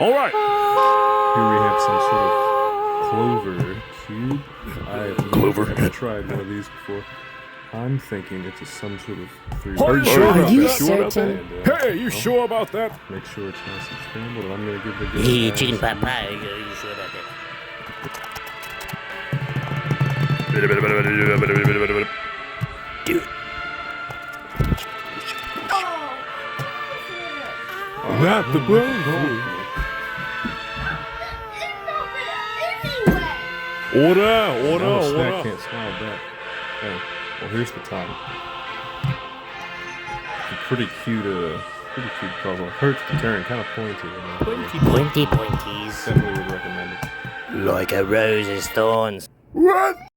All right. Here we have some sort of Clover cube. I've never tried one of these before. I'm thinking it's some sort of three. Are you sure Are about you that? certain? Hey, you sure about that? Make sure it's nice and scrambled, and I'm gonna give the good Hey, guys- chicken pot pie. Are you sure about that? Do it. Not the brown. Order. Oh, snack can't smile back. Okay. Well, here's the top. It's a pretty cute puzzle. Hurts to turn, kind of pointy. Pointy pointies. Definitely would recommend it. Like a rose's thorns. What?